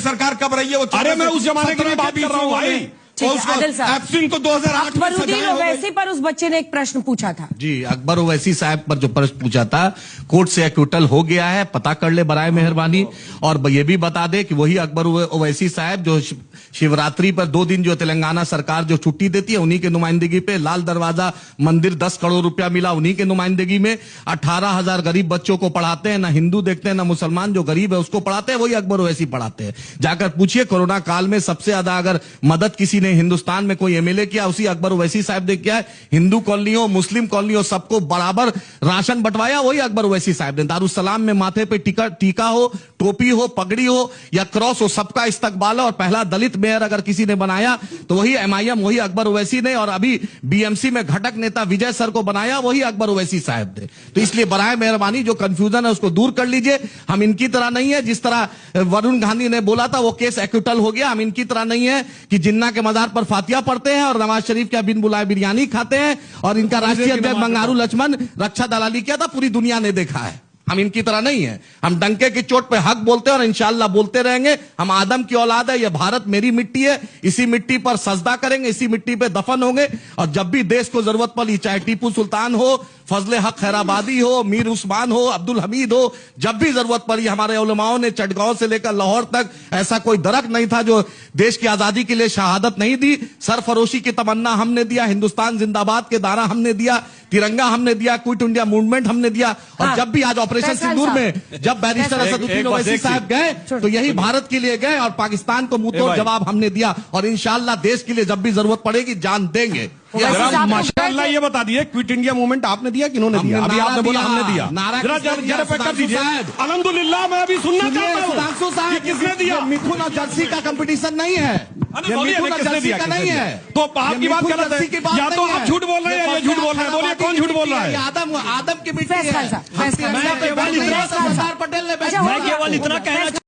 सरकार कब रही है वो? अरे मैं उस जमाने की बात कर रहा हूँ भाई। एफसिन को 2008 अकबरुद्दीन ओवैसी पर उस बच्चे ने एक प्रश्न पूछा था। जी, अकबर ओवैसी साहब पर जो प्रश्न पूछा था, कोर्ट से एक्विटल हो गया है, पता कर ले बराए मेहरबानी। और ये भी बता दे कि वही अकबर ओवैसी साहब जो शिवरात्रि पर 2 दिन जो तेलंगाना सरकार जो छुट्टी देती है, उन्हीं के नुमाइंदगी पे लाल दरवाजा मंदिर 10 करोड़ रुपया मिला, उन्हीं के नुमाइंदगी में 18,000 गरीब बच्चों को पढ़ाते हैं। ना हिंदू देखते हैं ना मुसलमान, जो गरीब है उसको पढ़ाते हैं, वही अकबर ओवैसी पढ़ाते हैं। जाकर पूछिए, कोरोना काल में सबसे ज्यादा अगर मदद किसी ने हिंदुस्तान में कोई एमएलए किया, उसी अकबर ओवैसी साहब ने किया है। हिंदू कॉलोनियों मुस्लिम कॉलोनियों सबको बराबर राशन बंटवाया, वही अकबर ओवैसी साहब ने। दारुसलाम में माथे पे टीका हो, टोपी हो, पगड़ी हो या क्रॉस हो, सबका इस्तकबाल। और पहला दलित मेयर अगर किसी ने बनाया तो वही एमआईएम, वही अकबर ओवैसी ने। और अभी बीएमसी में घटक नेता विजय सर को बनाया वही अकबर ओवैसी साहब ने। तो इसलिए बराए मेहरबानी जो कंफ्यूजन है उसको दूर कर लीजिए। हम इनकी तरह नहीं है, जिस तरह वरुण गांधी ने बोला था वो केस एक्विटल हो गया। हम इनकी तरह नहीं है कि जिन्ना के मजार पर फातिया पढ़ते हैं और नवाज शरीफ क्या बिन बुलाए बिरयानी खाते हैं। और इनका राष्ट्रीय अध्यक्ष बंगारू लक्ष्मण रक्षा दलाली किया था, पूरी दुनिया ने देखा है। हम इनकी तरह नहीं है। हम डंके की चोट पे हक बोलते हैं और इंशाअल्लाह बोलते रहेंगे। हम आदम की औलाद है, यह भारत मेरी मिट्टी है, इसी मिट्टी पर सजदा करेंगे, इसी मिट्टी पे दफन होंगे। और जब भी देश को जरूरत पड़ी, चाहे टीपू सुल्तान हो, फजले हक खैराबादी हो, मीर उस्मान हो, अब्दुल हमीद हो, जब भी जरूरत पड़ी हमारे उलमाओं ने चटगांव से लेकर लाहौर तक ऐसा कोई दरक नहीं था जो देश की आजादी के लिए शहादत नहीं दी। सरफरोशी की तमन्ना हमने दिया, हिंदुस्तान जिंदाबाद के दारा हमने दिया, तिरंगा हमने दिया, क्विट इंडिया मूवमेंट हमने दिया। और जब भी आज ऑपरेशन सिंदूर में जब बैरिस्टर असदुद्दीन ओवैसी साहब गए तो यही भारत के लिए गए और पाकिस्तान को मुंहतोड़ जवाब हमने दिया। और इंशाअल्लाह देश के लिए जब भी जरूरत पड़ेगी जान देंगे। माशाअल्लाह ये बता दिए, क्विट इंडिया मूवमेंट आपने दिया कि इन्होंने दिया? अभी आपने बोला हमने दिया। जरा पे कर दीजिए। अल्हम्दुलिल्लाह मैं अभी सुनना चाहता हूं सुधांशु साहब, किसने दिया? मिथुन और जर्सी का कंपटीशन नहीं है, मिथुन और जर्सी का नहीं है। तो आपकी बात गलत है, या तो आप झूठ बोल रहे हैं या झूठ बोल रहे हैं। बोलिए कौन झूठ बोल रहा है? आदम की मिट्टी है। सरदार पटेल ने मैं केवल इतना कहना